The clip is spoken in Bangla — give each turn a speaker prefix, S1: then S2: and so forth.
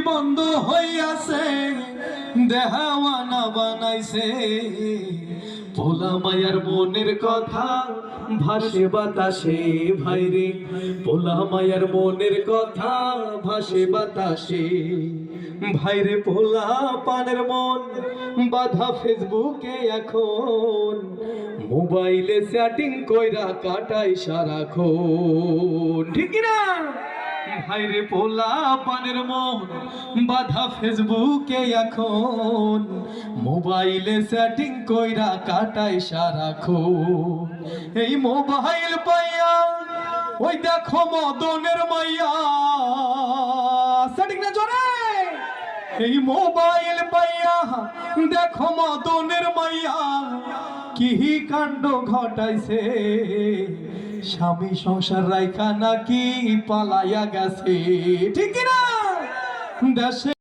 S1: বন্ধ হইয়াছে দেহাওয়ানা বানাইছে পোলা মায়ার মনের কথা ভাসে বাতাসে ভাইরে পোলা মায়ার মনের কথা ভাসে বাতাসে ভাইরে পোলা পানের মন বাধা ফেসবুকে এখন মোবাইলে চ্যাটিং কইরা কাটাই সারাক্ষণ ঠিক না ভাইরে পোলা পানের মন বাধা ফেসবুকে এখন মোবাইলে সেটিং কইরা কাটাই সারাক্ষণ এই মোবাইল পাইয়া ওই দেখো মদনের মাইয়া সেটিং না জোরে এই মোবাইল পাইয়া দেখো মদনের মাইয়া কি কাণ্ড ঘটাইছে স্বামী সংসার রাইখা নাকি পালাইয়া গেছে ঠিক না দেশে